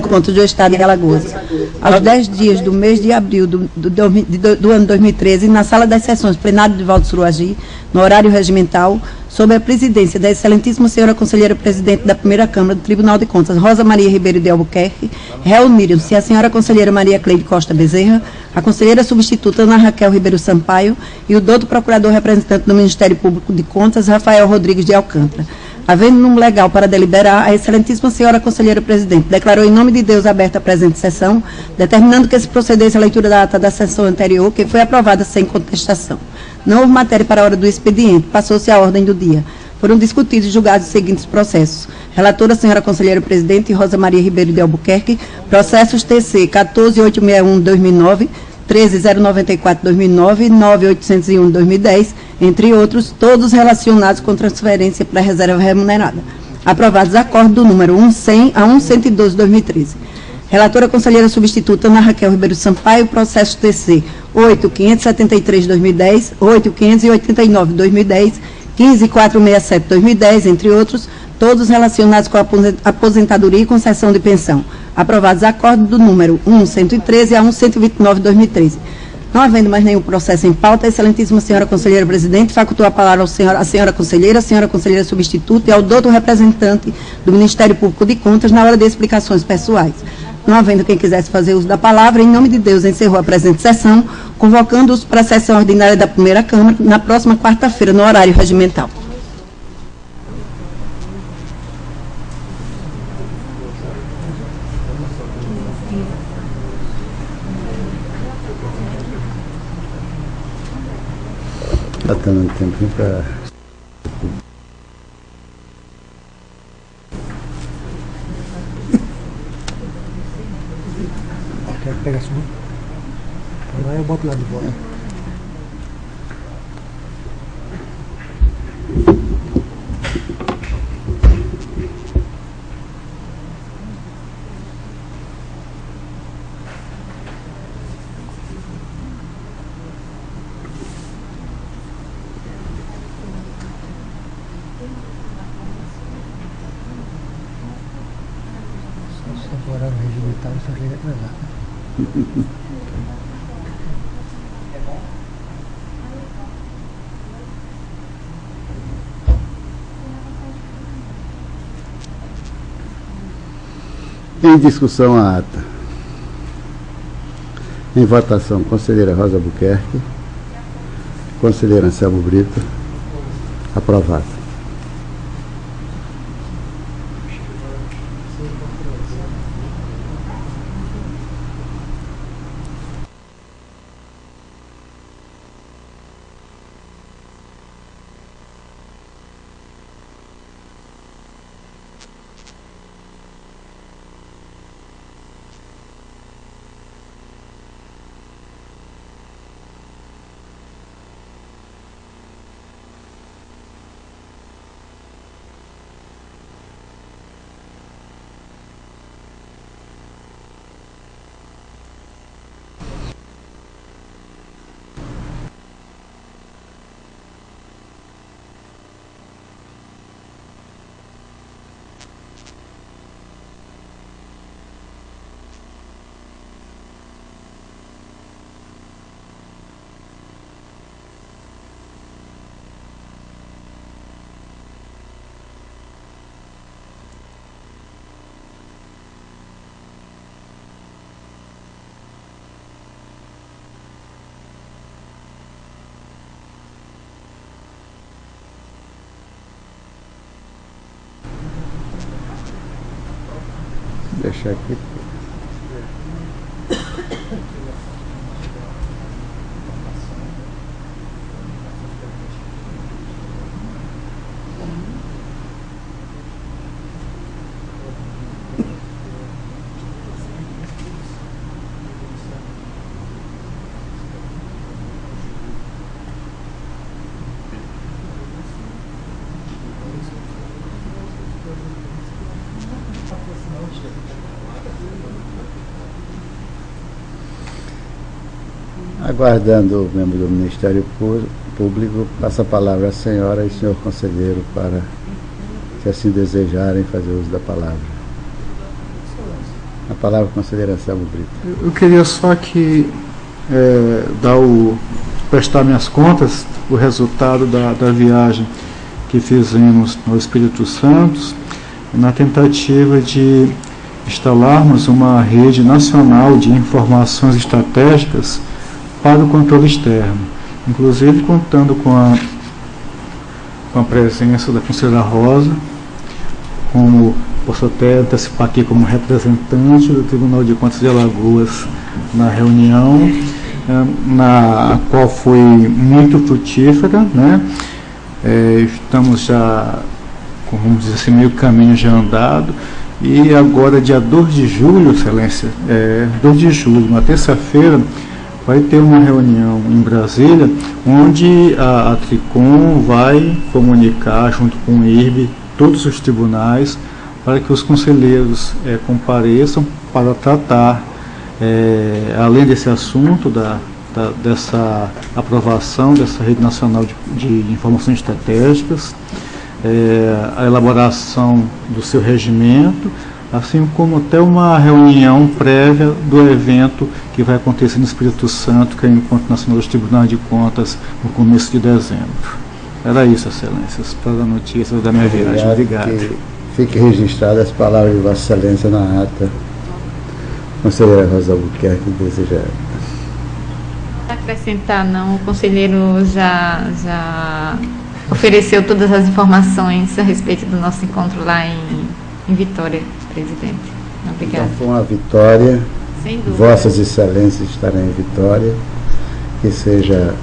Contas do Estado de Alagoas. Aos 10 dias do mês de abril do ano 2013, na Sala das Sessões, plenário de Valdo Suruagi, no horário regimental, sob a presidência da excelentíssima senhora conselheira presidente da primeira Câmara do Tribunal de Contas, Rosa Maria Ribeiro de Albuquerque, reuniram-se a senhora conselheira Maria Cleide Costa Bezerra, a conselheira substituta Ana Raquel Ribeiro Sampaio e o doutor procurador representante do Ministério Público de Contas, Rafael Rodrigues de Alcântara. Havendo número legal para deliberar, a excelentíssima senhora conselheira presidente declarou em nome de Deus aberta a presente sessão, determinando que se procedesse à leitura da ata da sessão anterior, que foi aprovada sem contestação. Não houve matéria para a hora do expediente, passou-se a ordem do dia. Foram discutidos e julgados os seguintes processos. Relatora, senhora conselheira presidente Rosa Maria Ribeiro de Albuquerque, processos TC 14861-2009, 13094-2009, 9801-2010, entre outros, todos relacionados com transferência para reserva remunerada. Aprovados acordos do número 100 a 1112-2013. Relatora conselheira substituta Ana Raquel Ribeiro Sampaio, processo TC 8573-2010, 8589-2010, 15467-2010, entre outros, todos relacionados com a aposentadoria e concessão de pensão. Aprovados acordos do número 113 a 1129-2013. Não havendo mais nenhum processo em pauta, a excelentíssima senhora conselheira presidente facultou a palavra à senhora conselheira substituta e ao doutor representante do Ministério Público de Contas na hora de explicações pessoais. Não havendo quem quisesse fazer uso da palavra, em nome de Deus, encerrou a presente sessão, convocando-os para a sessão ordinária da primeira Câmara, na próxima quarta-feira, no horário regimental. Está dando um tempinho para... Quer pegar a sua? Lá eu boto lá de volta. Agora no regimental só chega atrasado. Em discussão a ata. Em votação, conselheira Rosa Albuquerque, conselheira Anselmo Brito. Aprovado. Deixar aqui. Aguardando o membro do Ministério Público, passa a palavra à senhora e senhor conselheiro para, se assim desejarem, fazer uso da palavra. A palavra à conselheira Anselmo Brito. Eu queria só que prestar minhas contas, o resultado da viagem que fizemos no Espírito Santo, na tentativa de instalarmos uma rede nacional de informações estratégicas para o controle externo, inclusive contando com a presença da conselheira Rosa, como posso até antecipar aqui como representante do Tribunal de Contas de Alagoas na reunião, na qual foi muito frutífera, né? Estamos já, vamos dizer assim, meio caminho já andado, e agora dia 2 de julho, Excelência, 2 de julho, uma terça-feira, vai ter uma reunião em Brasília, onde a Tricom vai comunicar, junto com o IRB, todos os tribunais, para que os conselheiros compareçam para tratar, além desse assunto, dessa aprovação dessa Rede Nacional de Informações Estratégicas, a elaboração do seu regimento, assim como até uma reunião prévia do evento que vai acontecer no Espírito Santo, que é o Encontro Nacional dos Tribunais de Contas, no começo de dezembro. Era isso, Excelências, para a notícia da minha viagem. Obrigado. Fique registradas as palavras de Vossa Excelência na ata. Conselheira Rosa Albuquerque deseja acrescentar, não. O conselheiro já ofereceu todas as informações a respeito do nosso encontro lá em Vitória, presidente. Obrigada. Então foi uma vitória. Sem dúvida. Vossas Excelências estarão em Vitória. Que seja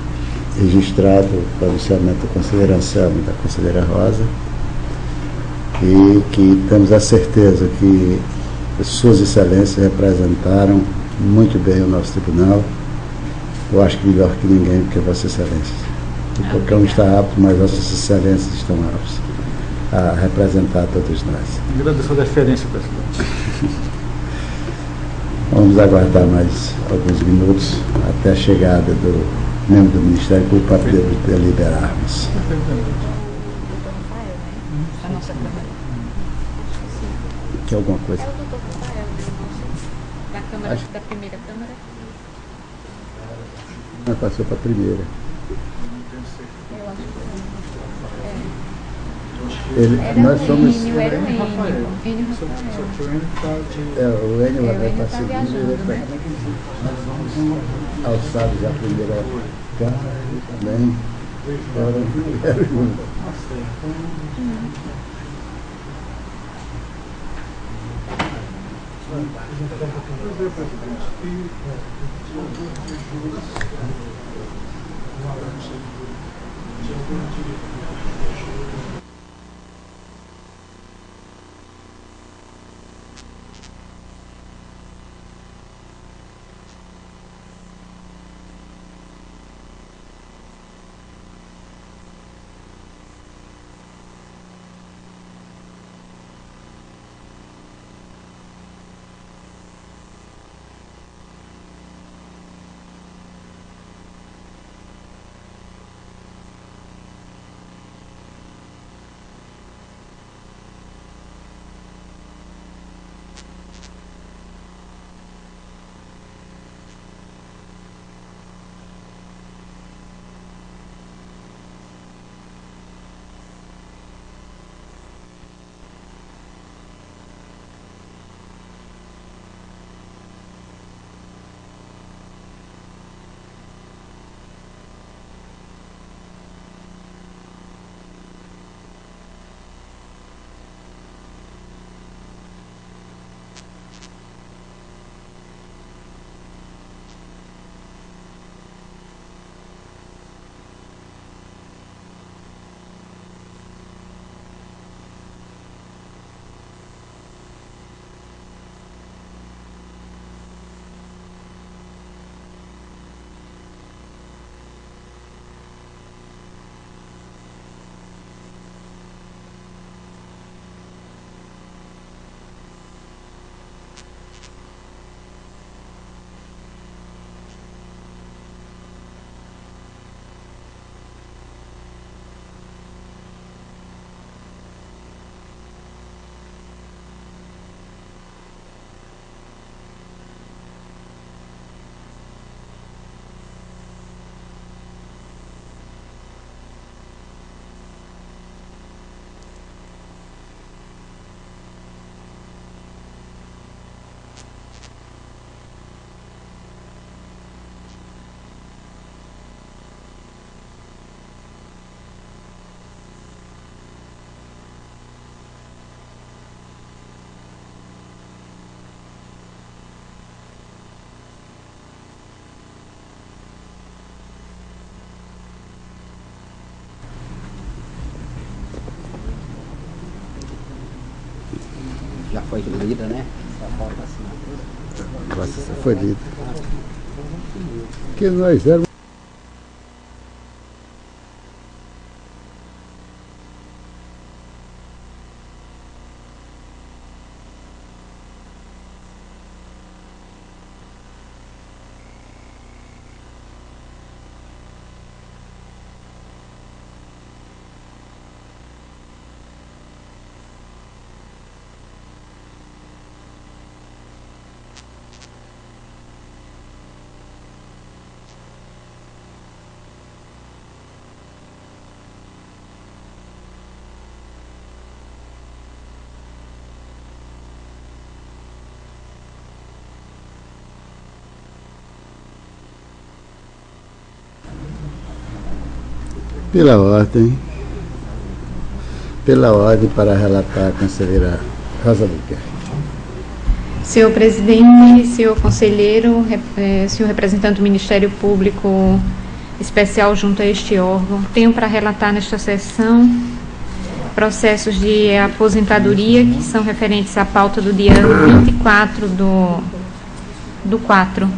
registrado o pronunciamento da conselheira Anselmo e da conselheira Rosa. E que temos a certeza que Suas Excelências representaram muito bem o nosso tribunal. Eu acho que melhor que ninguém, porque Vossas Excelências. Qualquer um está apto, mas Vossas Excelências estão aptos a representar todos nós. Agradeço a deferência, presidente. Vamos aguardar mais alguns minutos até a chegada do membro do Ministério Público para deliberarmos. Quer alguma coisa? Da Câmara, da primeira Câmara. Não, passou para a primeira. Nós somos. O Enio Rafael. O Enio vai para a segunda e ele vai para alçados a primeira Câmara também. Agora já foi lida, né? Só falta assinatura. Nossa, foi lida. Que nós éramos. Pela ordem para relatar a conselheira Rosa Albuquerque. Senhor presidente, senhor conselheiro, senhor representante do Ministério Público Especial junto a este órgão, tenho para relatar nesta sessão processos de aposentadoria que são referentes à pauta do dia 24 do 4.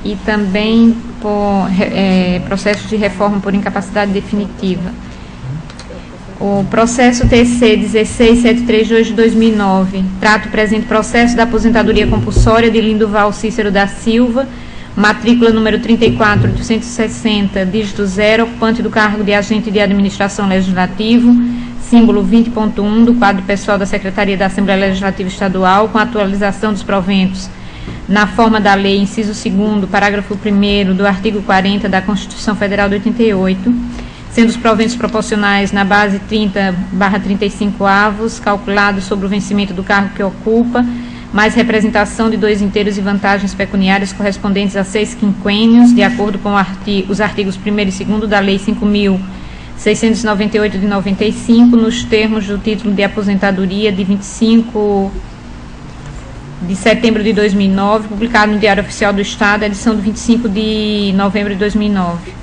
E também por processos de reforma por incapacidade definitiva. O processo TC 16732 de 2009 trata o presente processo da aposentadoria compulsória de Lindoval Cícero da Silva, matrícula número 34860, dígito 0, ocupante do cargo de agente de administração legislativo, símbolo 20.1 do quadro pessoal da Secretaria da Assembleia Legislativa Estadual, com atualização dos proventos na forma da lei, inciso 2º, parágrafo 1º do artigo 40 da Constituição Federal de 88, sendo os proventos proporcionais na base 30/35 avos, calculados sobre o vencimento do cargo que ocupa, mais representação de 2 inteiros e vantagens pecuniárias correspondentes a 6 quinquênios, de acordo com os artigos 1º e 2º da Lei 5.698 de 95, nos termos do título de aposentadoria de 25 de setembro de 2009, publicado no Diário Oficial do Estado, edição de 25 de novembro de 2009.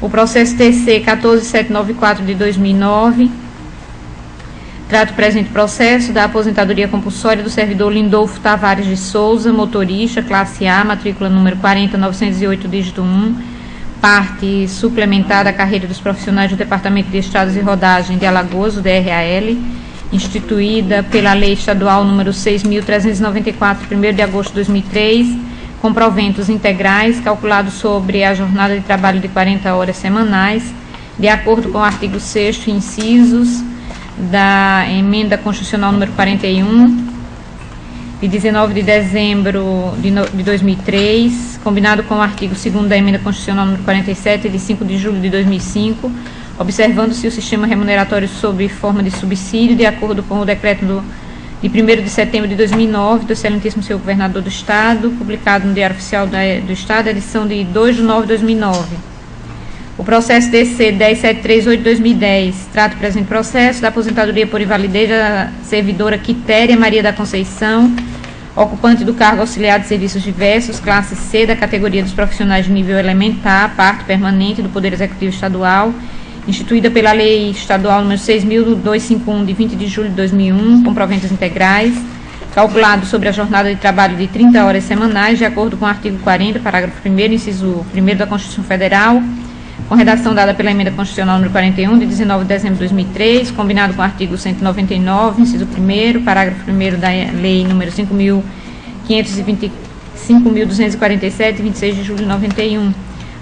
O processo TC 14794 de 2009 trata o presente processo da aposentadoria compulsória do servidor Lindolfo Tavares de Souza, motorista, classe A, matrícula número 40908, dígito 1, parte suplementar da carreira dos profissionais do Departamento de Estradas e Rodagem de Alagoas, o DRAL, instituída pela Lei Estadual número 6.394, 1º de agosto de 2003, com proventos integrais calculados sobre a jornada de trabalho de 40 horas semanais, de acordo com o artigo 6º, incisos da Emenda Constitucional número 41, de 19 de dezembro de 2003, combinado com o artigo 2º da Emenda Constitucional número 47, de 5 de julho de 2005, observando-se o sistema remuneratório sob forma de subsídio, de acordo com o decreto de 1º de setembro de 2009, do excelentíssimo senhor governador do Estado, publicado no Diário Oficial do Estado, edição de 2 de novembro de 2009. O processo DC 10738 de 2010 trata o presente processo da aposentadoria por invalidez da servidora Quitéria Maria da Conceição, ocupante do cargo auxiliar de serviços diversos, classe C, da categoria dos profissionais de nível elementar, parte permanente do Poder Executivo Estadual, instituída pela Lei Estadual número 6.251, de 20 de julho de 2001, com proventos integrais, calculado sobre a jornada de trabalho de 30 horas semanais, de acordo com o artigo 40, parágrafo 1º, inciso 1º da Constituição Federal, com redação dada pela Emenda Constitucional número 41, de 19 de dezembro de 2003, combinado com o artigo 199, inciso 1º, parágrafo 1º da Lei número 5.247, de 26 de julho de 91,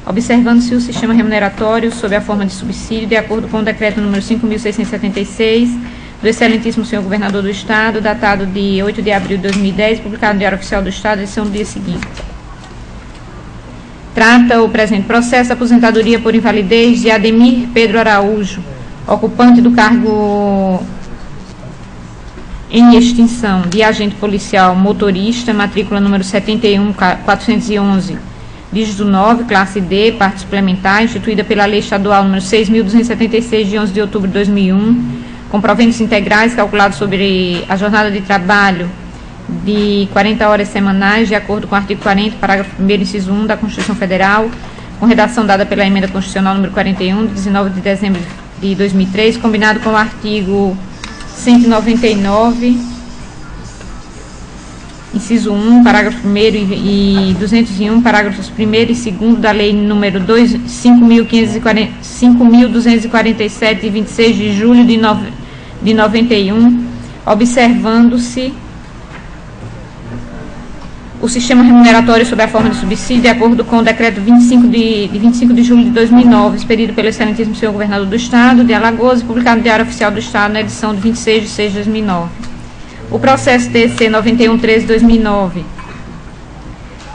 observando-se o sistema remuneratório sob a forma de subsídio, de acordo com o decreto número 5.676, do excelentíssimo senhor governador do Estado, datado de 8 de abril de 2010, publicado no Diário Oficial do Estado, edição do dia seguinte. Trata o presente processo da aposentadoria por invalidez de Ademir Pedro Araújo, ocupante do cargo em extinção de agente policial motorista, matrícula número 71411, dígito 9, classe D, parte suplementar, instituída pela Lei Estadual número 6.276, de 11 de outubro de 2001, com proventos integrais calculados sobre a jornada de trabalho de 40 horas semanais, de acordo com o artigo 40, parágrafo 1º, inciso 1 da Constituição Federal, com redação dada pela Emenda Constitucional número 41, de 19 de dezembro de 2003, combinado com o artigo 199, inciso 1, parágrafo 1º e 201, parágrafos 1º e 2º da Lei número 5.247, de 26 de julho de 91, observando-se o sistema remuneratório sob a forma de subsídio, de acordo com o decreto 25 de julho de 2009, expedido pelo excelentíssimo senhor governador do Estado de Alagoas e publicado no Diário Oficial do Estado na edição de 26 de 6 de 2009. O processo TC 9113-2009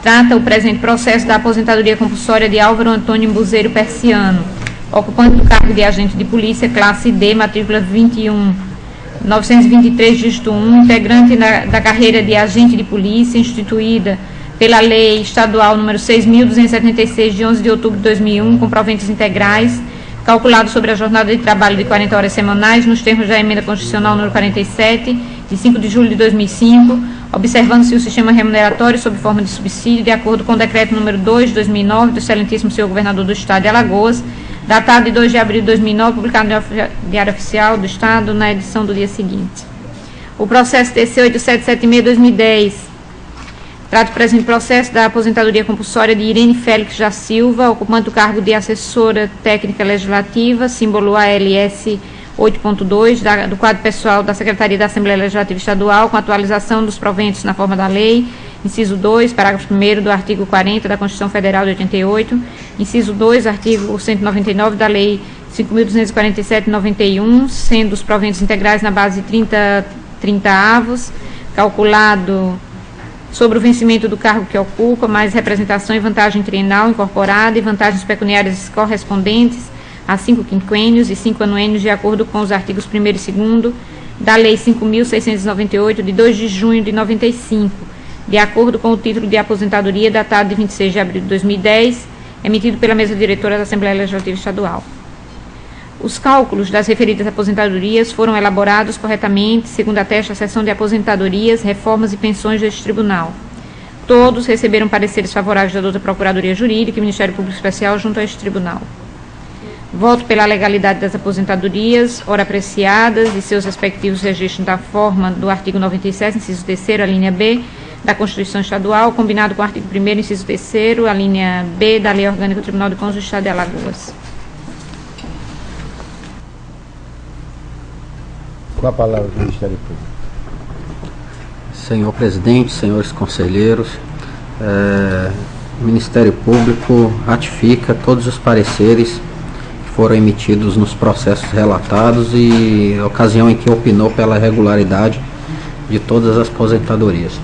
trata o presente processo da aposentadoria compulsória de Álvaro Antônio Buzeiro Persiano, ocupante do cargo de agente de polícia, classe D, matrícula 21.923, dígito 1, integrante da carreira de agente de polícia, instituída pela Lei Estadual número 6.276, de 11 de outubro de 2001, com proventos integrais, calculado sobre a jornada de trabalho de 40 horas semanais, nos termos da Emenda Constitucional número 47, de 5 de julho de 2005, observando-se o sistema remuneratório sob forma de subsídio, de acordo com o decreto número 2 de 2009, do excelentíssimo senhor governador do Estado de Alagoas, datado de 2 de abril de 2009, publicado no Diário Oficial do Estado, na edição do dia seguinte. O processo TC 8776-2010 trata o presente processo da aposentadoria compulsória de Irene Félix da Silva, ocupante do cargo de assessora técnica legislativa, símbolo ALS 8.2, do quadro pessoal da Secretaria da Assembleia Legislativa Estadual, com atualização dos proventos na forma da lei, inciso 2, parágrafo 1º do artigo 40 da Constituição Federal de 88, inciso 2, artigo 199 da Lei 5.247/91, sendo os proventos integrais na base de 30 avos, calculado sobre o vencimento do cargo que ocupa, mais representação e vantagem trienal incorporada e vantagens pecuniárias correspondentes a 5 quinquênios e 5 anuênios, de acordo com os artigos 1º e 2º da Lei 5.698, de 2 de junho de 95, de acordo com o título de aposentadoria datado de 26 de abril de 2010, emitido pela mesa diretora da Assembleia Legislativa Estadual. Os cálculos das referidas aposentadorias foram elaborados corretamente, segundo atesta a seção de aposentadorias, reformas e pensões deste tribunal. Todos receberam pareceres favoráveis da douta Procuradoria Jurídica e Ministério Público Especial junto a este tribunal. Voto pela legalidade das aposentadorias, ora apreciadas, e seus respectivos registros da forma do artigo 97, inciso 3º, a linha B, da Constituição Estadual, combinado com o artigo 1º, inciso 3º, a linha B, da Lei Orgânica do Tribunal de Contas do Estado de Alagoas. Com a palavra do Ministério Público. Senhor presidente, senhores conselheiros, o Ministério Público ratifica todos os pareceres foram emitidos nos processos relatados e ocasião em que opinou pela regularidade de todas as aposentadorias.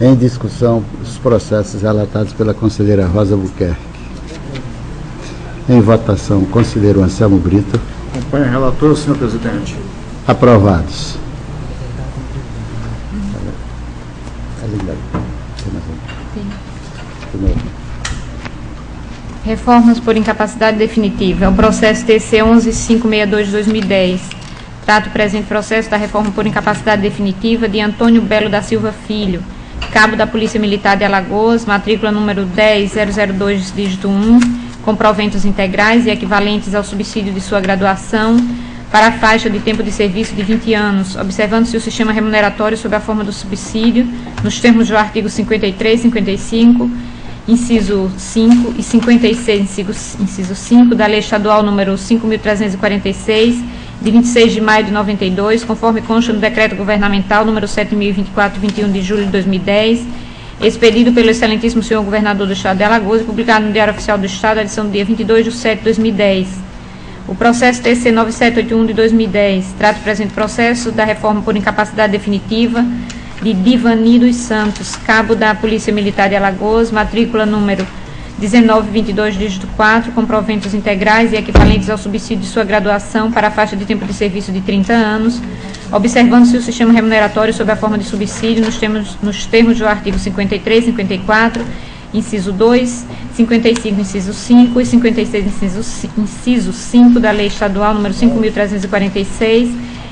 Em discussão, os processos relatados pela conselheira Rosa Buquerque. Em votação, conselheiro Anselmo Brito. Acompanho o relator, senhor presidente. Aprovados. Reformas por incapacidade definitiva. É o processo TC 11562 de 2010. Trata o presente processo da reforma por incapacidade definitiva de Antônio Belo da Silva Filho, cabo da Polícia Militar de Alagoas, matrícula número 10002, dígito 1, com proventos integrais e equivalentes ao subsídio de sua graduação, para a faixa de tempo de serviço de 20 anos, observando-se o sistema remuneratório sob a forma do subsídio, nos termos do artigo 53, 55, inciso 5 e 56, inciso 5, da Lei Estadual número 5.346, de 26 de maio de 92, conforme consta no Decreto Governamental número 7.024, 21 de julho de 2010, expedido pelo excelentíssimo senhor governador do Estado de Alagoas e publicado no Diário Oficial do Estado, a edição do dia 22 de 7 de 2010. O processo TC 9781 de 2010 trata o presente processo da reforma por incapacidade definitiva de Divani dos Santos, cabo da Polícia Militar de Alagoas, matrícula número 1922, dígito 4, com proventos integrais e equivalentes ao subsídio de sua graduação para a faixa de tempo de serviço de 30 anos, observando-se o sistema remuneratório sob a forma de subsídio nos termos do artigo 53, 54, inciso 2, 55, inciso 5 e 56, inciso 5 da Lei Estadual número 5.346,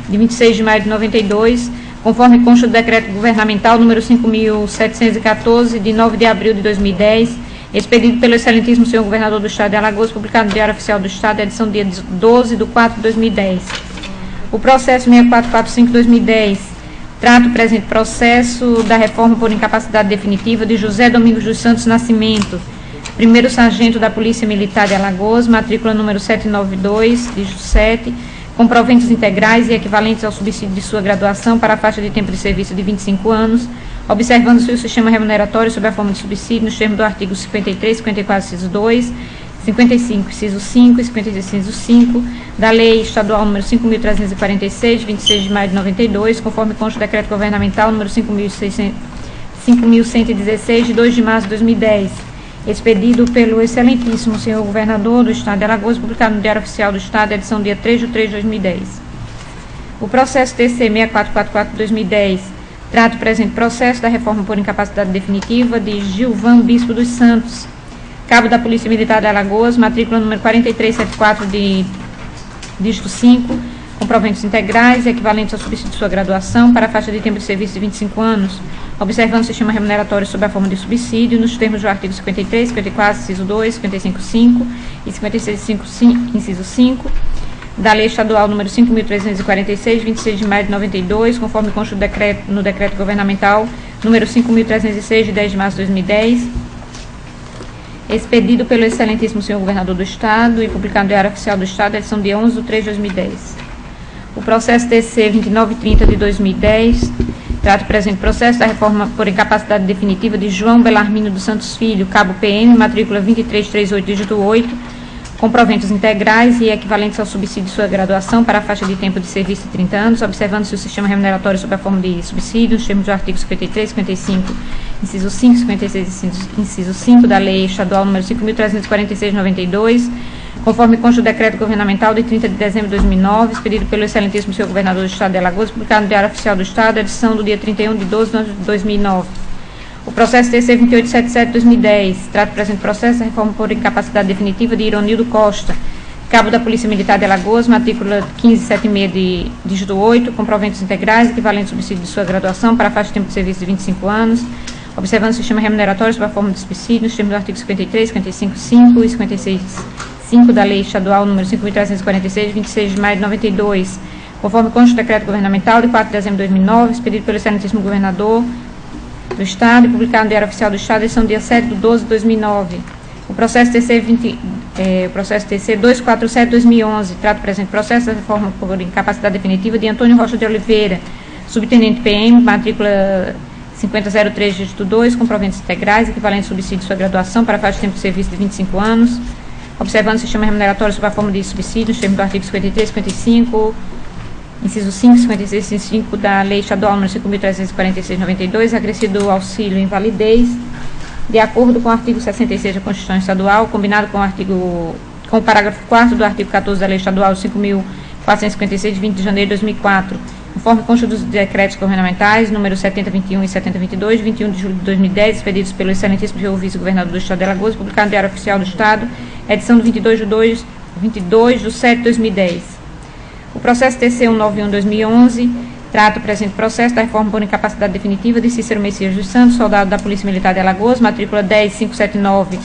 de 26 de maio de 92, conforme consta do decreto governamental número 5.714, de 9 de abril de 2010, expedido pelo excelentíssimo senhor governador do Estado de Alagoas, publicado no Diário Oficial do Estado, edição dia 12/4/2010. O processo 6445/2010 trata o presente processo da reforma por incapacidade definitiva de José Domingos dos Santos Nascimento, primeiro sargento da Polícia Militar de Alagoas, matrícula número 792, dígito 7, com proventos integrais e equivalentes ao subsídio de sua graduação para a faixa de tempo de serviço de 25 anos, observando-se o sistema remuneratório sob a forma de subsídio nos termos do artigo 53, 54, inciso 2, 55, inciso 5 e 56, inciso 5, da Lei Estadual número 5.346, de 26 de maio de 92, conforme consta o decreto governamental número 5.116, de 2 de março de 2010, expedido pelo excelentíssimo senhor governador do Estado de Alagoas, publicado no Diário Oficial do Estado, edição dia 3/3/2010. O processo TC 6444/2010 trata o presente processo da reforma por incapacidade definitiva de Gilvan Bispo dos Santos, cabo da Polícia Militar de Alagoas, matrícula número 4374, de dígito 5, com proventos integrais e equivalentes ao subsídio de sua graduação para a faixa de tempo de serviço de 25 anos, observando o sistema remuneratório sob a forma de subsídio, nos termos do artigo 53, 54, inciso 2, 55.5 e 56.5, inciso 5, da Lei Estadual número 5.346, 26 de maio de 92, conforme consta no decreto governamental número 5.306, de 10 de março de 2010, expedido pelo excelentíssimo senhor governador do Estado e publicado no Diário Oficial do Estado, edição dia 11/3/2010. O processo TC 2930 de 2010 trata o presente processo da reforma por incapacidade definitiva de João Belarmino dos Santos Filho, cabo PM, matrícula 2338, dígito 8, com proventos integrais e equivalentes ao subsídio de sua graduação para a faixa de tempo de serviço de 30 anos, observando-se o sistema remuneratório sob a forma de subsídio, nos termos do artigo 53, 55, inciso 5, 56, inciso 5, da Lei Estadual número 5.346/92, conforme consta o decreto governamental de 30 de dezembro de 2009, expedido pelo excelentíssimo senhor governador do Estado de Alagoas, publicado no Diário Oficial do Estado, edição do dia 31 de 12 de 2009. O processo TC 2877/2010 trata o presente processo da reforma por incapacidade definitiva de Ironildo Costa, cabo da Polícia Militar de Alagoas, matrícula 1576, de dígito 8, com proventos integrais, equivalente ao subsídio de sua graduação para a faixa de tempo de serviço de 25 anos, observando o sistema remuneratório sob a forma de subsídio, nos termos do artigo 53, 55.5 e 56.5 da Lei Estadual número 5.346, de 26 de maio de 92, conforme consta o decreto governamental de 4 de dezembro de 2009, expedido pelo excelentíssimo governador do Estado e publicado no Diário Oficial do Estado, edição dia 7/12/2009. O processo TC 247/2011 trata o presente processo da reforma por incapacidade definitiva de Antônio Rocha de Oliveira, subtenente PM, matrícula 5003, dígito 2, com proventos integrais, equivalente ao subsídio de sua graduação para a faixa de tempo de serviço de 25 anos, observando o sistema remuneratório sob a forma de subsídio, nos termos do artigo 53, 55, inciso 5, 56 e 5 da Lei Estadual número 5.346/92, acrescido o auxílio invalidez, de acordo com o artigo 66 da Constituição Estadual, combinado com o parágrafo 4º do artigo 14 da Lei Estadual 5.456, de 20 de janeiro de 2004, conforme consta dos decretos governamentais número 7021 e 7022, de 21 de julho de 2010, expedidos pelo excelentíssimo senhor vice-governador do Estado de Alagoas, publicado no Diário Oficial do Estado, edição do 22 de 7 de 2010. O processo TC 191/2011 trata o presente processo da reforma por incapacidade definitiva de Cícero Messias dos Santos, soldado da Polícia Militar de Alagoas, matrícula 10579,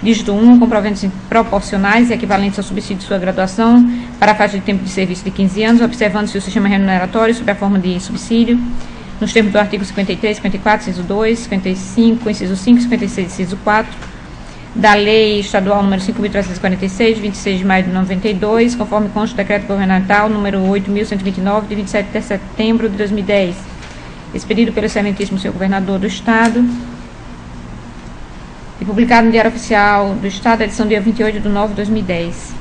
dígito 1, com proventos proporcionais e equivalentes ao subsídio de sua graduação para a faixa de tempo de serviço de 15 anos, observando-se o sistema remuneratório sob a forma de subsídio, nos termos do artigo 53, 54, inciso 2, 55, inciso 5, 56, inciso 4, da Lei Estadual número 5.346, de 26 de maio de 92, conforme consta o decreto governamental número 8.129, de 27 de setembro de 2010, expedido pelo excelentíssimo senhor governador do Estado e publicado no Diário Oficial do Estado, edição dia 28 de 9 de 2010.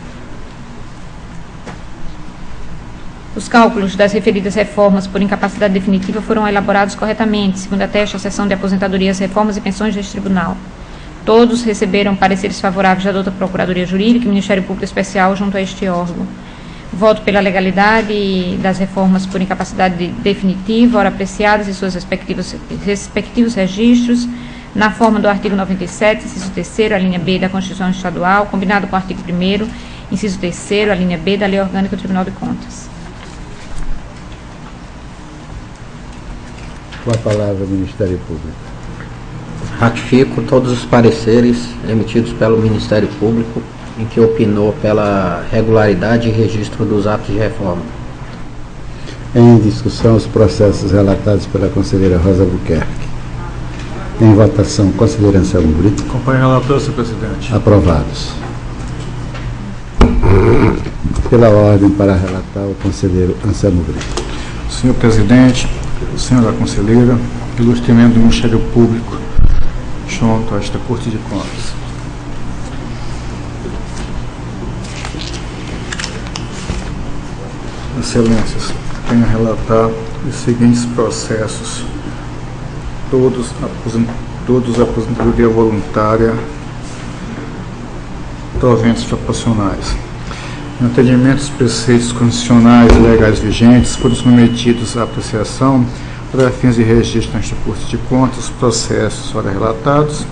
Os cálculos das referidas reformas por incapacidade definitiva foram elaborados corretamente, segundo atesta a Seção de Aposentadorias, Reformas e Pensões deste Tribunal. Todos receberam pareceres favoráveis da douta Procuradoria Jurídica e Ministério Público Especial junto a este órgão. Voto pela legalidade das reformas por incapacidade definitiva, ora apreciadas em seus respectivos registros, na forma do artigo 97, inciso 3º, a linha B da Constituição Estadual, combinado com o artigo 1º, inciso 3º, a linha B da Lei Orgânica do Tribunal de Contas. Com a palavra, Ministério Público. Ratifico todos os pareceres emitidos pelo Ministério Público em que opinou pela regularidade e registro dos atos de reforma. Em discussão, os processos relatados pela conselheira Rosa Albuquerque. Em votação, conselheiro Anselmo Brito. Acompanhe o relator, senhor presidente. Aprovados. Pela ordem para relatar o conselheiro Anselmo Brito. Senhor presidente, senhora conselheira, ilustre membro do Ministério Público, junto a esta Corte de Contas. Excelências, tenho a relatar os seguintes processos, todos aposentadoria voluntária, proventos proporcionais. Em atendimento aos preceitos constitucionais e legais vigentes, foram submetidos à apreciação para fins de registro nesta Corte de Contas os processos ora relatados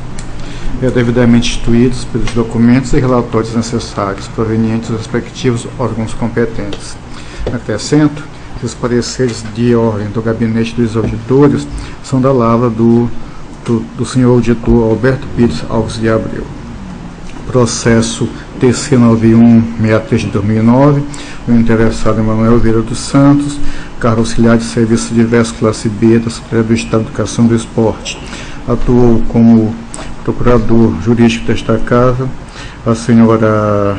e devidamente instruídos pelos documentos e relatórios necessários provenientes dos respectivos órgãos competentes. Acrescento que os pareceres de ordem do Gabinete dos Auditores são da lavra do senhor auditor Alberto Pires Alves de Abreu. Processo TC9163 de 2009, o interessado Emanuel Vieira dos Santos, cargo auxiliar de serviço diverso classe B da Secretaria do Estado de Educação do Esporte. Atuou como procurador jurídico desta casa a senhora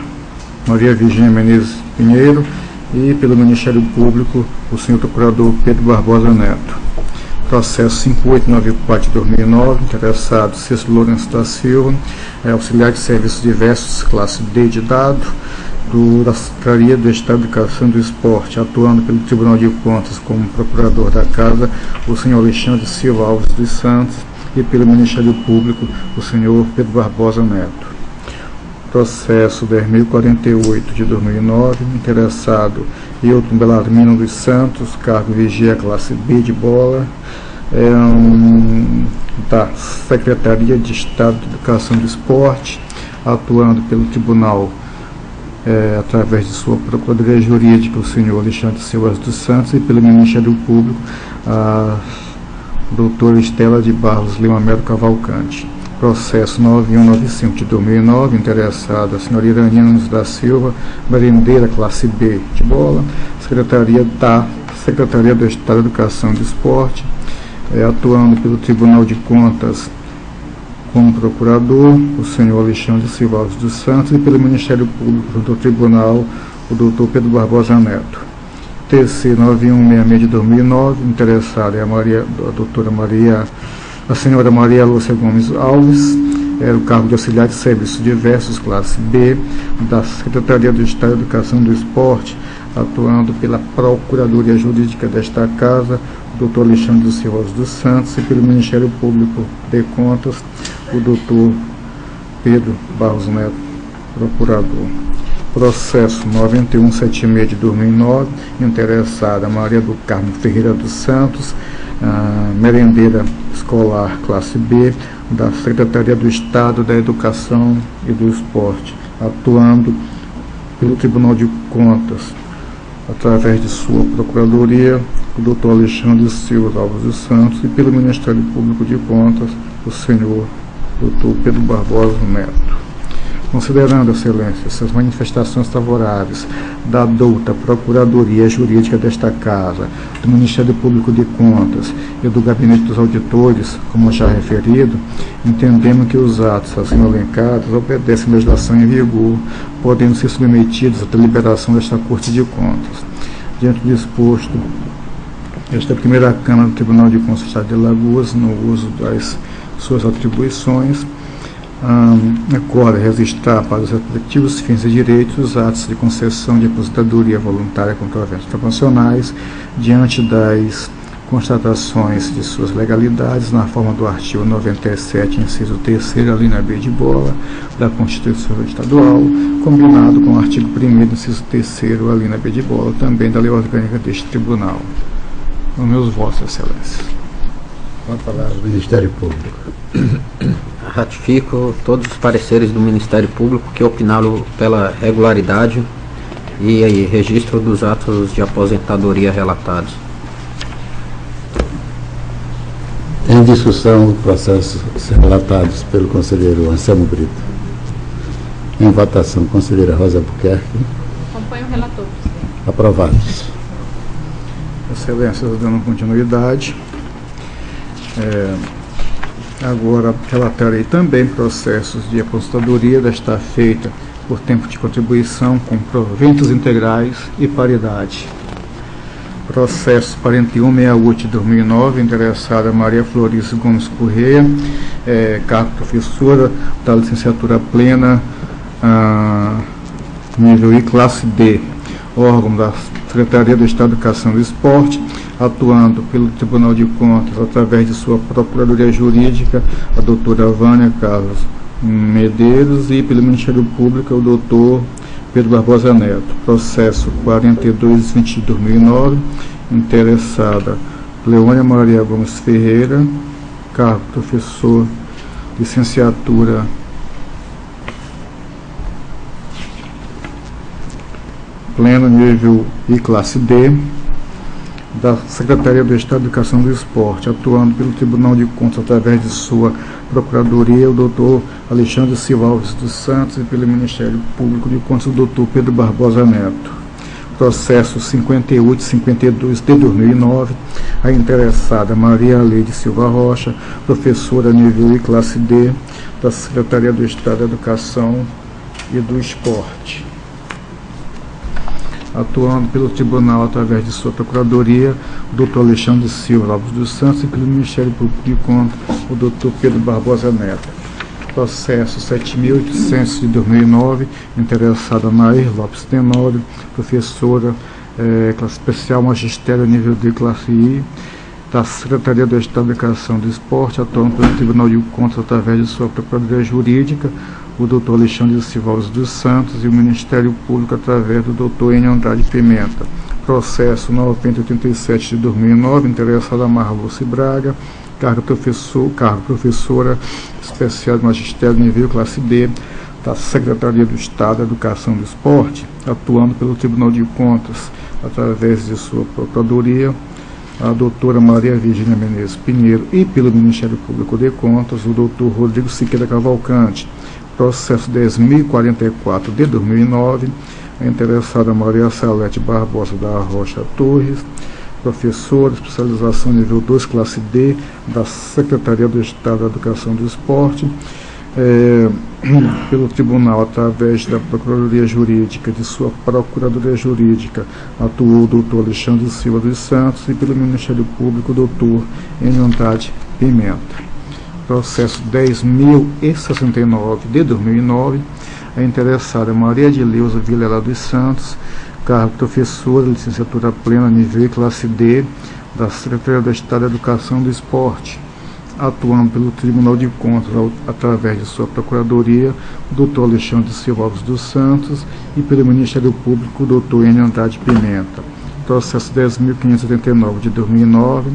Maria Virgínia Menezes Pinheiro e pelo Ministério Público o senhor procurador Pedro Barbosa Neto. Processo 5894 de 2009, interessado Cícero Lourenço da Silva, auxiliar de serviços diversos, classe D de dado, da Secretaria do Estado de Educação do Esporte, atuando pelo Tribunal de Contas como procurador da Casa, o senhor Alexandre Silva Alves dos Santos, e pelo Ministério Público, o senhor Pedro Barbosa Neto. Processo 10.048 de 2009, interessado Hilton Belarmino dos Santos, cargo vigia classe B de bola, da Secretaria de Estado de Educação do Esporte, atuando pelo Tribunal, através de sua Procuradoria Jurídica, o senhor Alexandre Silva dos Santos, e pelo Ministério Público, a doutora Estela de Barros Lima Melo Cavalcante. Processo 9195 de 2009, interessada a senhora Iranina Nunes da Silva, merendeira classe B de bola, Secretaria do Estado de Educação e do Esporte, atuando pelo Tribunal de Contas como procurador, o senhor Alexandre Silva Alves dos Santos, e pelo Ministério Público junto ao Tribunal, o doutor Pedro Barbosa Neto. TC 9166 de 2009, interessada é a senhora Maria Lúcia Gomes Alves, era o cargo de auxiliar de serviços diversos, classe B, da Secretaria do Estado de Educação do Esporte, atuando pela Procuradoria Jurídica desta Casa, o doutor Alexandre Silva dos Santos, e pelo Ministério Público de Contas, o doutor Pedro Barros Neto, procurador. Processo 9176 de 2009, interessada Maria do Carmo Ferreira dos Santos, merendeira escolar classe B, da Secretaria do Estado da Educação e do Esporte, atuando pelo Tribunal de Contas, através de sua Procuradoria, o doutor Alexandre Silva Alves dos Santos, e pelo Ministério Público de Contas, o senhor doutor Pedro Barbosa Neto. Considerando, excelência, essas manifestações favoráveis da douta Procuradoria Jurídica desta Casa, do Ministério Público de Contas e do Gabinete dos Auditores, como já referido, entendemos que os atos assim elencados obedecem à legislação em vigor, podendo ser submetidos à deliberação desta Corte de Contas. Diante do exposto, esta primeira Câmara do Tribunal de Contas do Estado de Alagoas, no uso das suas atribuições, acorda registrar para os respectivos fins e direitos os atos de concessão de aposentadoria voluntária contra eventos proporcionais, diante das constatações de suas legalidades, na forma do artigo 97, inciso 3º, a linha B de bola, da Constituição Estadual, combinado com o artigo 1º, inciso 3º, a linha B de bola, também da Lei Orgânica deste Tribunal. Os meus votos, excelência. Com a palavra do Ministério Público. Ratifico todos os pareceres do Ministério Público que opinaram pela regularidade e registro dos atos de aposentadoria relatados. Em discussão, processos relatados pelo conselheiro Anselmo Brito. Em votação, conselheira Rosa Albuquerque. Acompanho o relator, presidente. Aprovados. Excelência, dando continuidade. Agora, relatarei também processos de aposentadoria desta feita por tempo de contribuição com proventos integrais e paridade. Processo 4168 de 2009, interessada Maria Florice Gomes Corrêa, cargo professora da licenciatura plena, nível I, classe D, órgão da Secretaria do Estado de Educação e Esporte, atuando pelo Tribunal de Contas através de sua Procuradoria Jurídica, a doutora Vânia Carlos Medeiros, e pelo Ministério Público, o doutor Pedro Barbosa Neto. Processo 4220 de 2009, interessada Leônia Maria Gomes Ferreira, cargo professor, licenciatura pleno, nível I, classe D, da Secretaria do Estado de Educação e Esporte, atuando pelo Tribunal de Contas através de sua Procuradoria, o doutor Alexandre Silva Alves dos Santos, e pelo Ministério Público de Contas, o doutor Pedro Barbosa Neto. Processo 5852 de 2009, a interessada Maria Leide Silva Rocha, professora nível I, classe D, da Secretaria do Estado da Educação e do Esporte, atuando pelo Tribunal através de sua Procuradoria, o doutor Alexandre Silva Alves dos Santos, e pelo Ministério Público de Contas, o doutor Pedro Barbosa Neto. Processo 7.800 de 2009, interessada Nair Lopes Tenório, professora, classe especial, magistério nível D, classe I, da Secretaria do Estado de Educação e do Esporte, atuando pelo Tribunal de Contas através de sua Procuradoria Jurídica, o doutor Alexandre Silva Alves dos Santos, e o Ministério Público através do doutor Enio Andrade Pimenta. Processo 9087 de 2009, interessada Marluce Braga, cargo professora especial de magistério nível classe D, da Secretaria do Estado da Educação e do Esporte, atuando pelo Tribunal de Contas através de sua Procuradoria, a doutora Maria Virgínia Menezes Pinheiro, e pelo Ministério Público de Contas, o doutor Rodrigo Siqueira Cavalcante. Processo 10.044 de 2009, a interessada Maria Salete Barbosa da Rocha Torres, professora, especialização nível 2, classe D, da Secretaria do Estado da Educação e do Esporte, pelo Tribunal, através da Procuradoria Jurídica, de sua Procuradoria Jurídica, atuou o doutor Alexandre Silva dos Santos, e pelo Ministério Público, o doutor Enio Andrade Pimenta. Processo 10.069 de 2009, a interessada Maria de Leusa Vilela dos Santos, cargo professora, licenciatura plena, nível classe D, da Secretaria do Estado da Educação e do Esporte, atuando pelo Tribunal de Contas através de sua Procuradoria, o doutor Alexandre Silva Alves dos Santos, e pelo Ministério Público, o doutor Enio Andrade Pimenta. Processo 10.579 de 2009,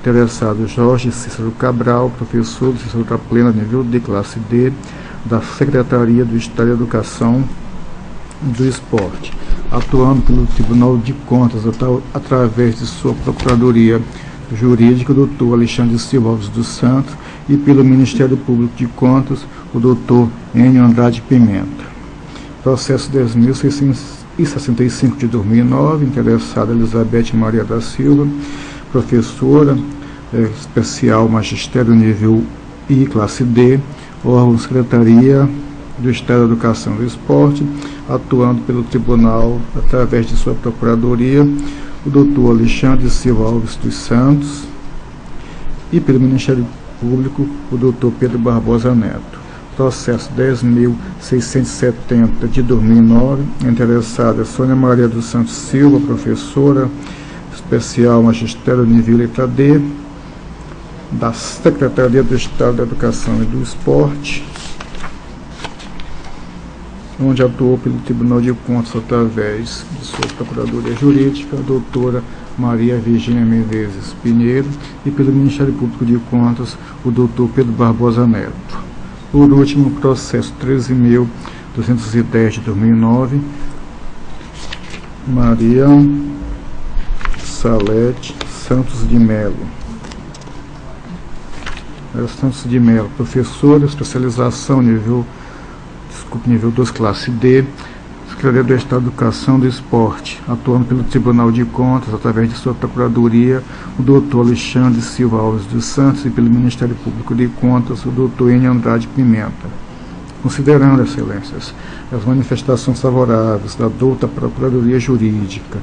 interessado Jorge Cícero Cabral, professor, licenciatura plena, nível D, classe D, da Secretaria do Estado da Educação e do Esporte, atuando pelo Tribunal de Contas através de sua Procuradoria Jurídica, o doutor Alexandre Silva Alves dos Santos, e pelo Ministério Público de Contas, o doutor Enio Andrade Pimenta. Processo 10.665 de 2009, interessada Elizabeth Maria da Silva, professora, especial, magistério nível I, classe D, órgão Secretaria do Estado da Educação e do Esporte, atuando pelo Tribunal através de sua Procuradoria, o doutor Alexandre Silva Alves dos Santos, e pelo Ministério Público, o doutor Pedro Barbosa Neto. Processo 10.670 de 2009, interessada Sônia Maria dos Santos Silva, professora, especial, magistério nível letra D, da Secretaria do Estado da Educação e do Esporte, onde atuou pelo Tribunal de Contas através de sua Procuradoria Jurídica, a doutora Maria Virgínia Menezes Pinheiro, e pelo Ministério Público de Contas, o doutor Pedro Barbosa Neto. Por último, processo 13.210 de 2009, Maria Salete Santos de Melo, Santos de Mello, professora, especialização nível 2, classe D, Secretaria do Estado da Educação e do Esporte, atuando pelo Tribunal de Contas, através de sua Procuradoria, o doutor Alexandre Silva Alves dos Santos, e pelo Ministério Público de Contas, o doutor Enio Andrade Pimenta. Considerando, excelências, as manifestações favoráveis da douta Procuradoria Jurídica,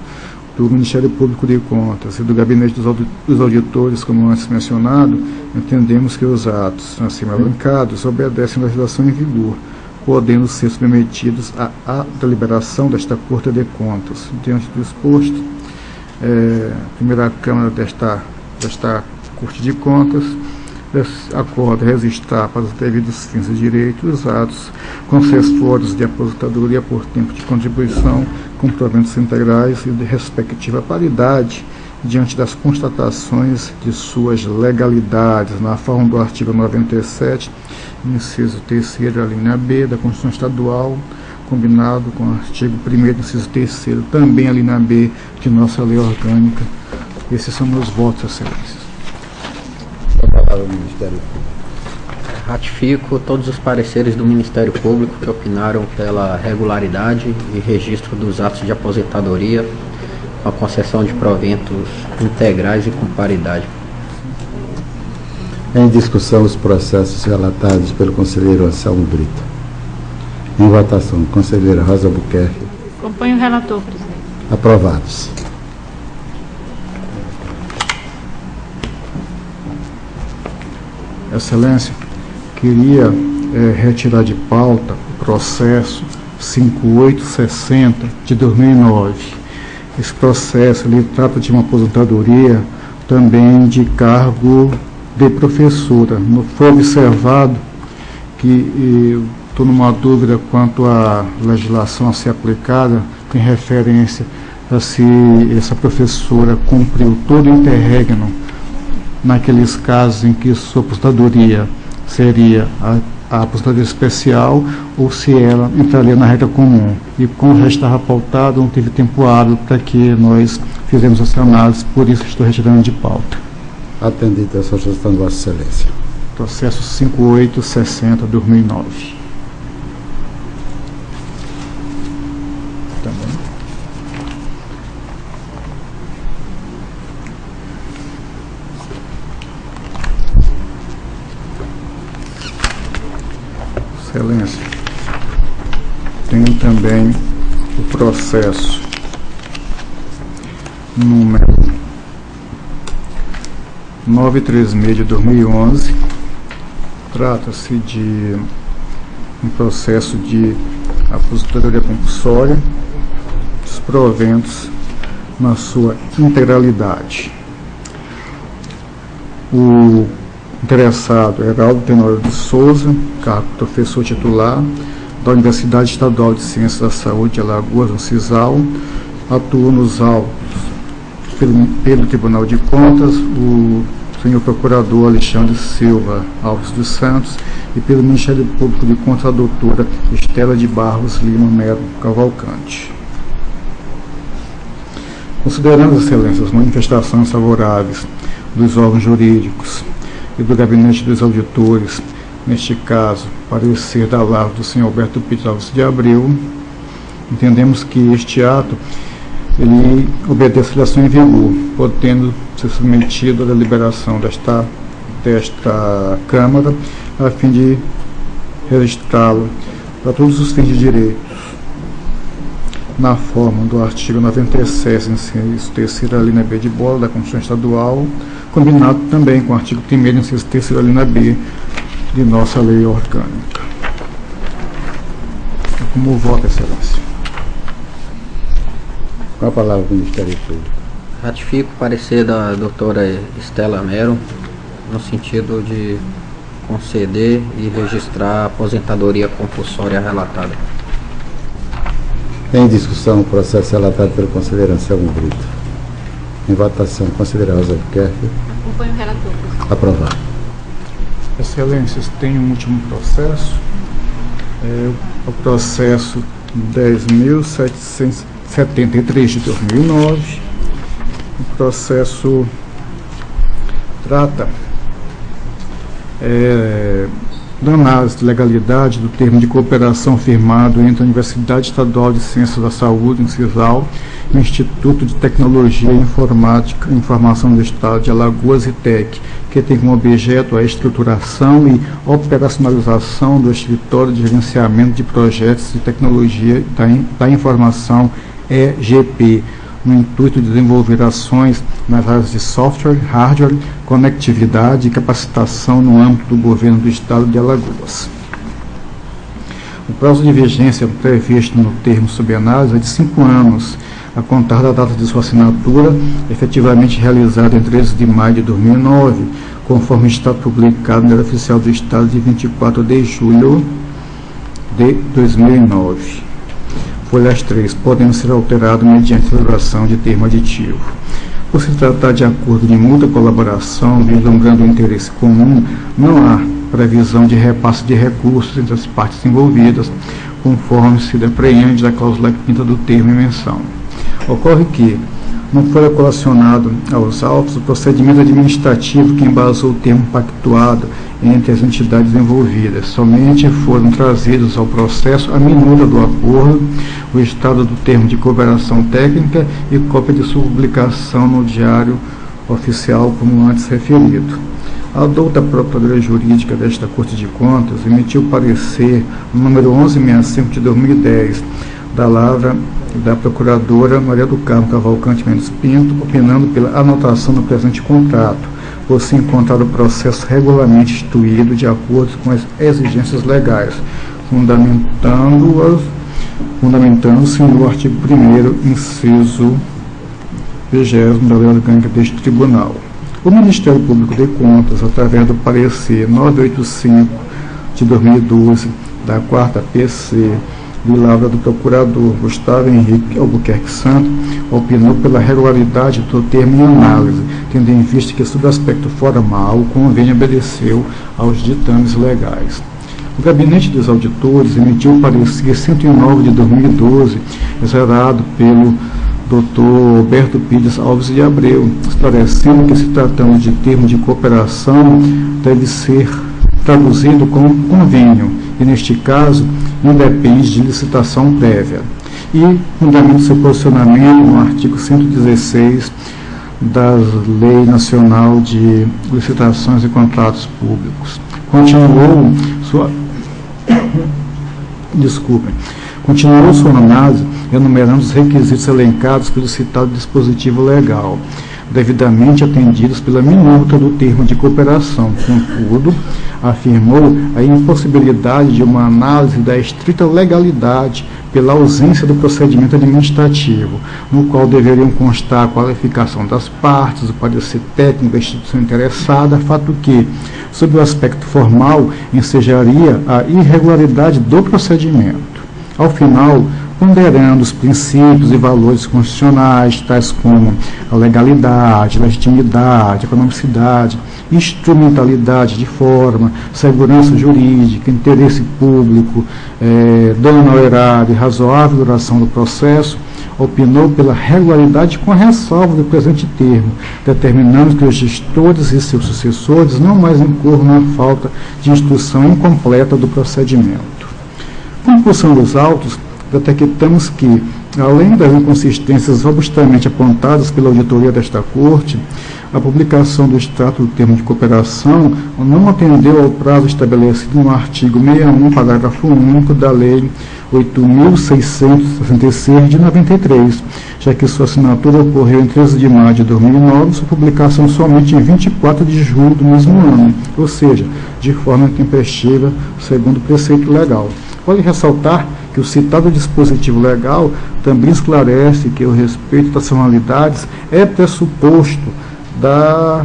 do Ministério Público de Contas e do Gabinete dos Auditores, como antes mencionado, entendemos que os atos acima elencados obedecem à legislação em vigor, podendo ser submetidos à deliberação desta Corte de Contas. Diante do exposto, a primeira Câmara desta Corte de Contas acorda registrar para os devidos fins e direitos os atos concessórios de aposentadoria por tempo de contribuição, com proventos integrais e de respectiva paridade, diante das constatações de suas legalidades, na forma do artigo 97, inciso 3º, a linha B da Constituição Estadual, combinado com o artigo 1º, inciso 3º, também a linha B de nossa lei orgânica. Esses são meus votos, excelências. Ao Ministério Público. Ratifico todos os pareceres do Ministério Público que opinaram pela regularidade e registro dos atos de aposentadoria, com a concessão de proventos integrais e com paridade. Em discussão, os processos relatados pelo conselheiro Anselmo Brito. Em votação, conselheira Rosa Albuquerque. Acompanho o relator, presidente. Aprovados. Excelência, queria retirar de pauta o processo 5860 de 2009. Esse processo ele trata de uma aposentadoria também de cargo de professora. Foi observado que estou numa dúvida quanto à legislação a ser aplicada, em referência a se essa professora cumpriu todo o interregno naqueles casos em que sua aposentadoria seria a aposentadoria especial ou se ela entraria na regra comum. E como já estava pautado, não teve tempo hábil para que nós fizemos essa análise, por isso estou retirando de pauta. Atendido a sugestão de Vossa Excelência. Processo 5860, 2009. Também. Excelência, tenho também o processo número 936 de 2011. Trata-se de um processo de aposentadoria compulsória, dos proventos na sua integralidade. O interessado é Heraldo Tenório de Souza, cargo professor titular da Universidade Estadual de Ciências da Saúde de Alagoas, no CISAL, atua nos autos pelo Tribunal de Contas, o senhor procurador Alexandre Silva Alves dos Santos, e pelo Ministério Público de Contas, a doutora Estela de Barros Lima Melo Cavalcante. Considerando, excelência, as manifestações favoráveis dos órgãos jurídicos e do Gabinete dos Auditores, neste caso, parecer da lavra do senhor Alberto Pires Alves de Abreu, entendemos que este ato ele obedece à legislação em vigor, podendo ser submetido à deliberação desta Câmara, a fim de registrá-lo para todos os fins de direitos, na forma do artigo 97, inciso 3º, linha B de bola da Constituição Estadual, combinado também com o artigo 1º, inciso 3º, linha B de nossa lei orgânica. Como voto, excelência. Com a palavra do Ministério Público. Ratifico o parecer da doutora Estela Mero, no sentido de conceder e registrar a aposentadoria compulsória relatada. Em discussão, o processo relatado pelo conselheiro Anselmo Brito. Em votação, conselheira Rosa Albuquerque. Acompanho o relator. Aprovado. Excelências, tem um último processo, o processo 10.773 de 2009. O processo trata da análise de legalidade do termo de cooperação firmado entre a Universidade Estadual de Ciências da Saúde, Incisal, e o Instituto de Tecnologia e Informática e Informação do Estado de Alagoas, ITEC, que tem como objeto a estruturação e operacionalização do Escritório de Gerenciamento de Projetos de Tecnologia da Informação, EGP, no intuito de desenvolver ações nas áreas de software, hardware, conectividade e capacitação no âmbito do governo do Estado de Alagoas. O prazo de vigência previsto no termo sob análise é de 5 anos, a contar da data de sua assinatura, efetivamente realizada em 13 de maio de 2009, conforme está publicado no Diário Oficial do Estado de 24 de julho de 2009. Folhas 3. Podem ser alterados mediante celebração de termo aditivo. Por se tratar de acordo de mútua colaboração, vislumbrando o interesse comum, não há previsão de repasse de recursos entre as partes envolvidas, conforme se depreende da cláusula quinta do termo em menção. Ocorre que não foi colacionado aos autos o procedimento administrativo que embasou o termo pactuado entre as entidades envolvidas. Somente foram trazidos ao processo a minuta do acordo, o estado do termo de cooperação técnica e cópia de sua publicação no Diário Oficial, como antes referido. A douta Procuradoria Jurídica desta Corte de Contas emitiu parecer número 1165 de 2010, da lavra da Procuradora Maria do Carmo Cavalcante Mendes Pinto, opinando pela anotação do presente contrato, por se encontrar o processo regularmente instituído de acordo com as exigências legais, fundamentando-se no artigo 1º, inciso 20º da Lei Orgânica deste Tribunal. O Ministério Público de Contas, através do parecer 985 de 2012, da 4ª PC, de lavra do Procurador Gustavo Henrique Albuquerque Santos, opinou pela regularidade do termo em análise, tendo em vista que, sob aspecto formal, o convênio obedeceu aos ditames legais. O Gabinete dos Auditores emitiu o parecer 109 de 2012, exerado pelo Dr. Roberto Pires Alves de Abreu, esclarecendo que, se tratando de termo de cooperação, deve ser traduzido como convênio, e, neste caso, independe de licitação prévia. E fundamenta seu posicionamento no artigo 116 da Lei Nacional de Licitações e Contratos Públicos. Continuou sua análise enumerando os requisitos elencados pelo citado dispositivo legal, devidamente atendidos pela minuta do termo de cooperação. Contudo, afirmou a impossibilidade de uma análise da estrita legalidade pela ausência do procedimento administrativo, no qual deveriam constar a qualificação das partes, o parecer técnico da instituição interessada, fato que, sob o aspecto formal, ensejaria a irregularidade do procedimento. Ao final, ponderando os princípios e valores constitucionais, tais como a legalidade, legitimidade, economicidade, instrumentalidade de forma, segurança jurídica, interesse público, dano ao erário e razoável duração do processo, opinou pela regularidade com ressalva do presente termo, determinando que os gestores e seus sucessores não mais incorram na falta de instrução incompleta do procedimento. Conclusão dos autos, detectamos que, além das inconsistências robustamente apontadas pela auditoria desta Corte, a publicação do extrato do termo de cooperação não atendeu ao prazo estabelecido no artigo 61, parágrafo único da Lei 8.666 de 93, já que sua assinatura ocorreu em 13 de maio de 2009, sua publicação somente em 24 de julho do mesmo ano, ou seja, de forma intempestiva, segundo o preceito legal. Vale ressaltar que o citado dispositivo legal também esclarece que o respeito das formalidades é pressuposto da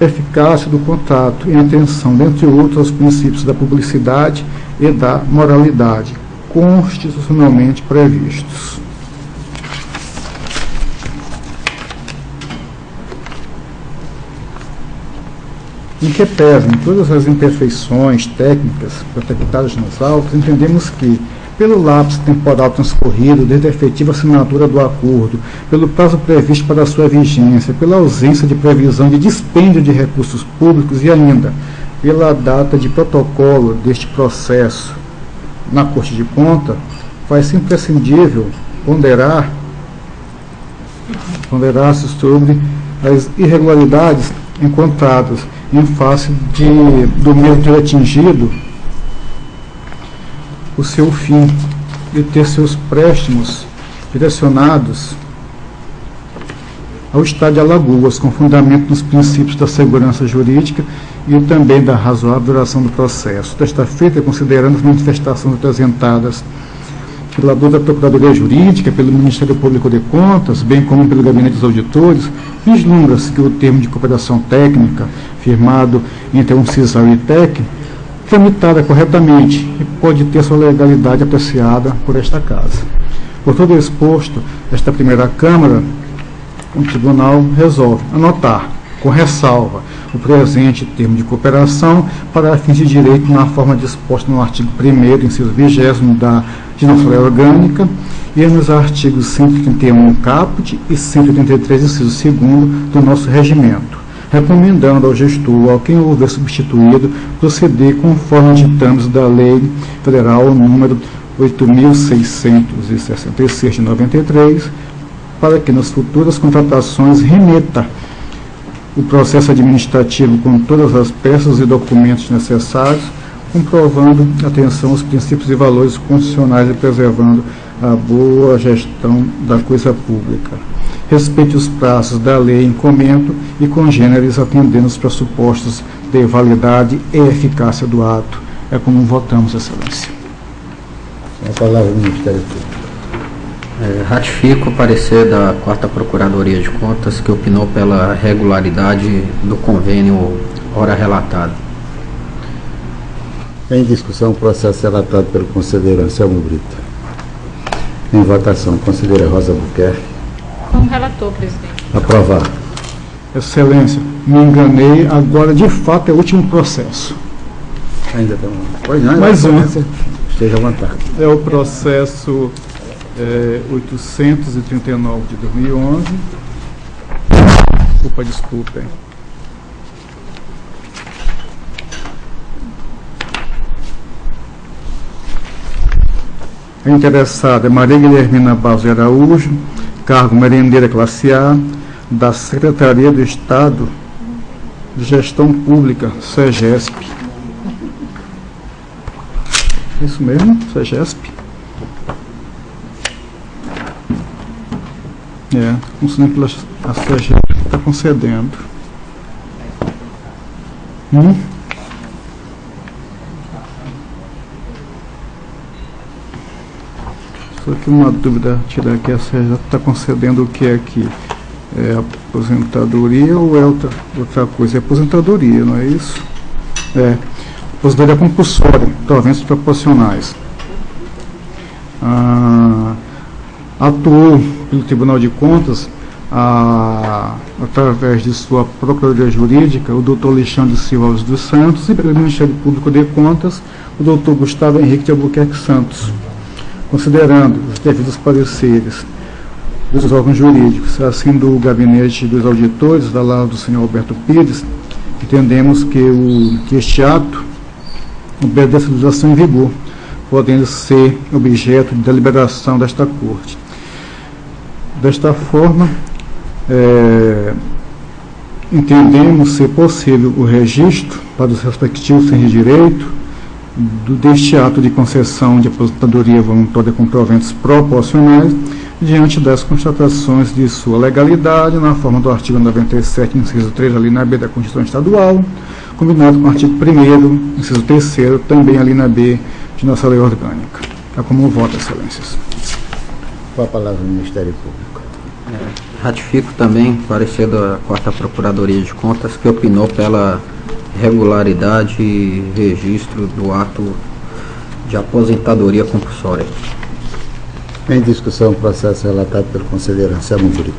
eficácia do contrato em atenção, dentre outros, aos princípios da publicidade e da moralidade, constitucionalmente previstos. Em que pesam todas as imperfeições técnicas detectadas nos autos, entendemos que, pelo lapso temporal transcorrido desde a efetiva assinatura do acordo, pelo prazo previsto para sua vigência, pela ausência de previsão de dispêndio de recursos públicos e ainda pela data de protocolo deste processo na Corte de Contas, faz-se imprescindível ponderar-se sobre as irregularidades encontradas em face do mesmo ter atingido o seu fim e ter seus préstimos direcionados ao Estado de Alagoas, com fundamento nos princípios da segurança jurídica e também da razoável duração do processo. Desta feita, considerando as manifestações apresentadas pela da Procuradoria Jurídica, pelo Ministério Público de Contas, bem como pelo Gabinete dos Auditores, vislumbra-se que o termo de cooperação técnica, firmado entre a Uncisal e a ITEC, tramitada corretamente e pode ter sua legalidade apreciada por esta Casa. Por todo o exposto, esta primeira Câmara, o Tribunal resolve anotar, com ressalva, o presente termo de cooperação para fins de direito na forma disposta no artigo 1º, inciso 20º da de nossa lei orgânica e nos artigos 131 caput e 183, inciso 2º do nosso regimento, recomendando ao gestor, ao quem houver substituído, proceder conforme ditames da Lei Federal número 8.666 de 93, para que nas futuras contratações remeta o processo administrativo com todas as peças e documentos necessários, comprovando atenção aos princípios e valores constitucionais e preservando a boa gestão da coisa pública. Respeite os prazos da lei em comento e congêneres, atendendo os pressupostos de validade e eficácia do ato. É como votamos, Excelência. A palavra do Ministério Público. Ratifico o parecer da 4ª Procuradoria de Contas, que opinou pela regularidade do convênio ora relatado. Em discussão, o processo relatado pelo conselheiro Anselmo Brito. Em votação, conselheira Rosa Albuquerque. Como relator, presidente. Aprovado. Excelência, me enganei, agora de fato é o último processo. Ainda tem um. Pois não, mais um. Esteja à vontade. É o processo 839 de 2011. Desculpem. A interessada é Maria Guilhermina Barros de Araújo, cargo merendeira classe A, da Secretaria do Estado de Gestão Pública, SEGESP. Isso mesmo, SEGESP. Concedendo pela a SEGESP que está concedendo. Só que uma dúvida, tirar aqui, a SEGESP está concedendo o que é aqui? É aposentadoria ou é outra coisa? É aposentadoria, não é isso? Aposentadoria compulsória, proventos proporcionais. Atuou pelo Tribunal de Contas, através de sua Procuradoria Jurídica, o Dr. Alexandre Silva dos Santos, e pelo Ministério Público de Contas, o Dr. Gustavo Henrique de Albuquerque Santos. Considerando os devidos pareceres dos órgãos jurídicos, assim do Gabinete dos Auditores, da lado do senhor Alberto Pires, entendemos que este ato obedece à legislação em vigor, podendo ser objeto de deliberação desta Corte. Desta forma, entendemos ser possível o registro para os respectivos fins de direito deste ato de concessão de aposentadoria voluntária com proventos proporcionais, diante das constatações de sua legalidade, na forma do artigo 97, inciso 3, ali na B da Constituição Estadual, combinado com o artigo 1º, inciso 3º, também ali na B de nossa lei orgânica. É como voto, Excelências. Com a palavra do Ministério Público. Ratifico também o parecer da 4ª Procuradoria de Contas, que opinou pela regularidade e registro do ato de aposentadoria compulsória. Em discussão, o processo relatado pelo conselheiro Anselmo Brito.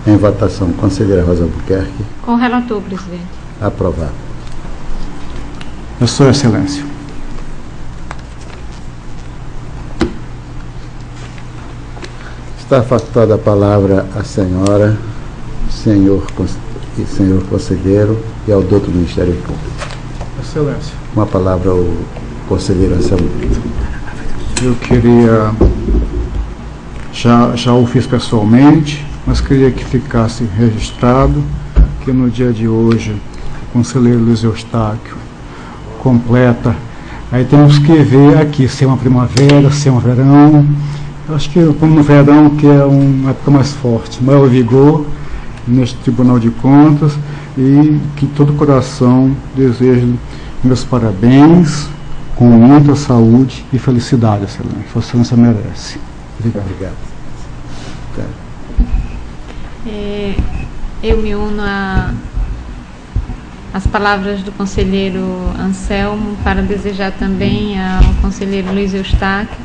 Em votação, conselheira Rosa Albuquerque. Com o relator, presidente. Aprovado. Eu sou Excelência. Está facultada a palavra à senhora, senhor conselheiro e ao doutor do Ministério Público. Excelência. Com a palavra o conselheiro Anselmo Brito. Eu queria, já o fiz pessoalmente, mas queria que ficasse registrado que no dia de hoje o conselheiro Luiz Eustáquio completa. Aí temos que ver aqui se é uma primavera, se é um verão. Eu acho que como no verão, que é uma época mais forte, maior vigor neste Tribunal de Contas, e que todo coração desejo meus parabéns, com muita saúde e felicidade, Excelência. Vossa Excelência merece. Obrigado. Eu me uno às palavras do conselheiro Anselmo para desejar também ao conselheiro Luiz Eustáquio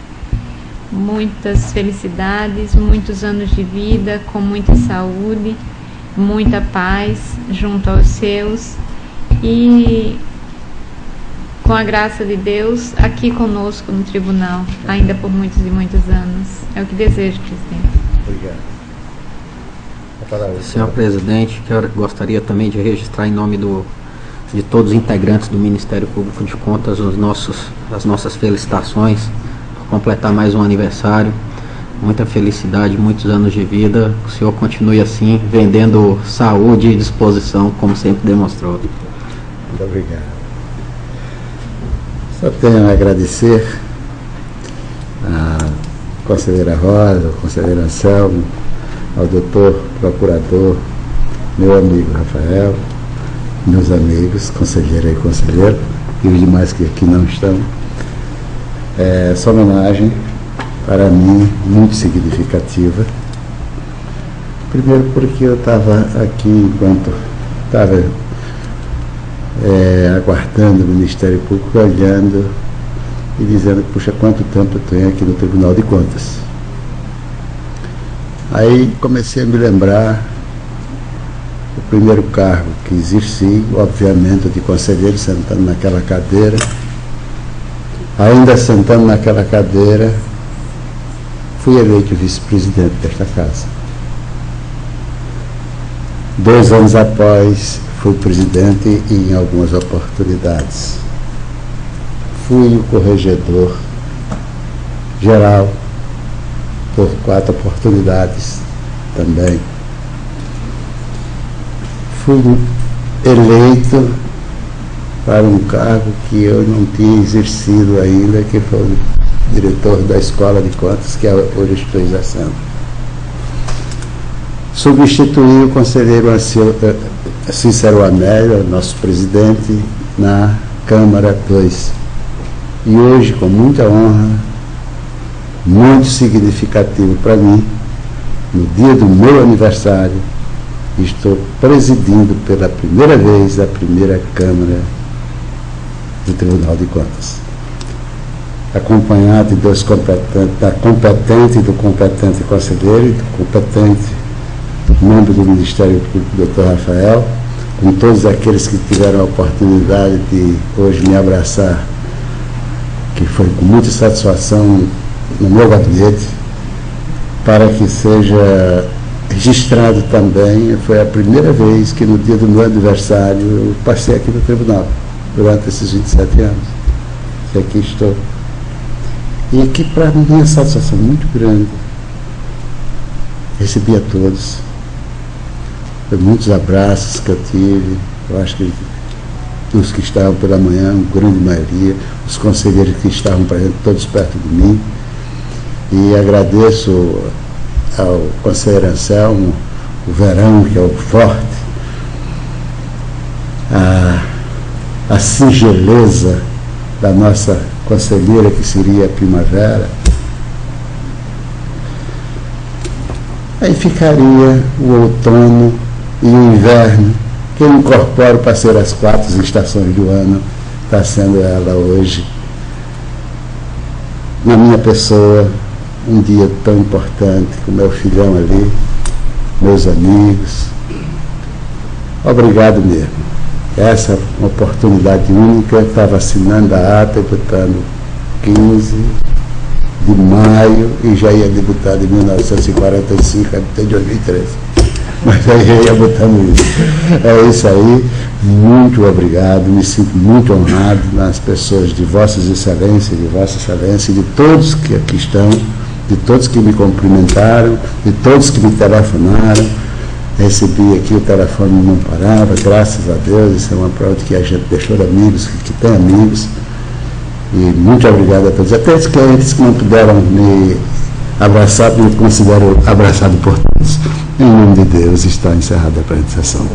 muitas felicidades, muitos anos de vida, com muita saúde, muita paz junto aos seus e, com a graça de Deus, aqui conosco no tribunal, ainda por muitos e muitos anos. É o que desejo, presidente. Obrigado. Senhor presidente, eu gostaria também de registrar em nome de todos os integrantes do Ministério Público de Contas as nossas felicitações por completar mais um aniversário. Muita felicidade, muitos anos de vida. O senhor continue assim, vendendo saúde e disposição, como sempre demonstrou. Muito obrigado. Só tenho a agradecer à conselheira Rosa, ao conselheiro Anselmo, ao doutor procurador, meu amigo Rafael, meus amigos, conselheira e conselheiro, e os demais que aqui não estão. Essa homenagem, para mim, muito significativa. Primeiro porque eu estava aqui, enquanto estava aguardando o Ministério Público, olhando e dizendo, puxa, quanto tempo eu tenho aqui no Tribunal de Contas. Aí comecei a me lembrar o primeiro cargo que exerci, obviamente, de conselheiro, sentando naquela cadeira. Ainda sentando naquela cadeira, fui eleito vice-presidente desta casa. 2 anos após, fui presidente e, em algumas oportunidades, fui o corregedor geral por 4 oportunidades também. Fui eleito para um cargo que eu não tinha exercido ainda, que foi o diretor da Escola de Contas, que hoje estou exercendo. Substituí o conselheiro Cícero Amélio, nosso presidente, na Câmara 2. E hoje, com muita honra, muito significativo para mim, no dia do meu aniversário, estou presidindo pela primeira vez a primeira Câmara do Tribunal de Contas, acompanhado de dois competentes, da competente e do competente conselheiro e do competente membro do Ministério Público, Dr. Rafael, com todos aqueles que tiveram a oportunidade de hoje me abraçar, que foi com muita satisfação no meu gabinete, para que seja registrado também. Foi a primeira vez que no dia do meu aniversário eu passei aqui no tribunal, durante esses 27 anos. E aqui estou. E aqui, para mim, é uma satisfação muito grande. Recebi a todos. Foi muitos abraços que eu tive. Eu acho que os que estavam pela manhã, a grande maioria, os conselheiros que estavam presentes, todos perto de mim. E agradeço ao conselheiro Anselmo, o verão, que é o forte, a singeleza da nossa conselheira, que seria a primavera. Aí ficaria o outono e o inverno, que eu incorporo para ser as 4 estações do ano, está sendo ela hoje, na minha pessoa, um dia tão importante com meu filhão ali, meus amigos. Obrigado mesmo. Essa é uma oportunidade única. Eu estava assinando a ata, debutando 15 de maio e já ia debutar de 1945 até 2013. mas aí eu ia botando isso. É isso aí, muito obrigado, me sinto muito honrado nas pessoas de Vossas Excelências, de Vossa Excelência, de todos que aqui estão, de todos que me cumprimentaram, de todos que me telefonaram. Recebi aqui, o telefone não parava, graças a Deus, isso é uma prova de que a gente deixou de amigos, que tem amigos. E muito obrigado a todos, até os clientes que não puderam me abraçar, me considero abraçado por todos. Em nome de Deus, está encerrada a apresentação.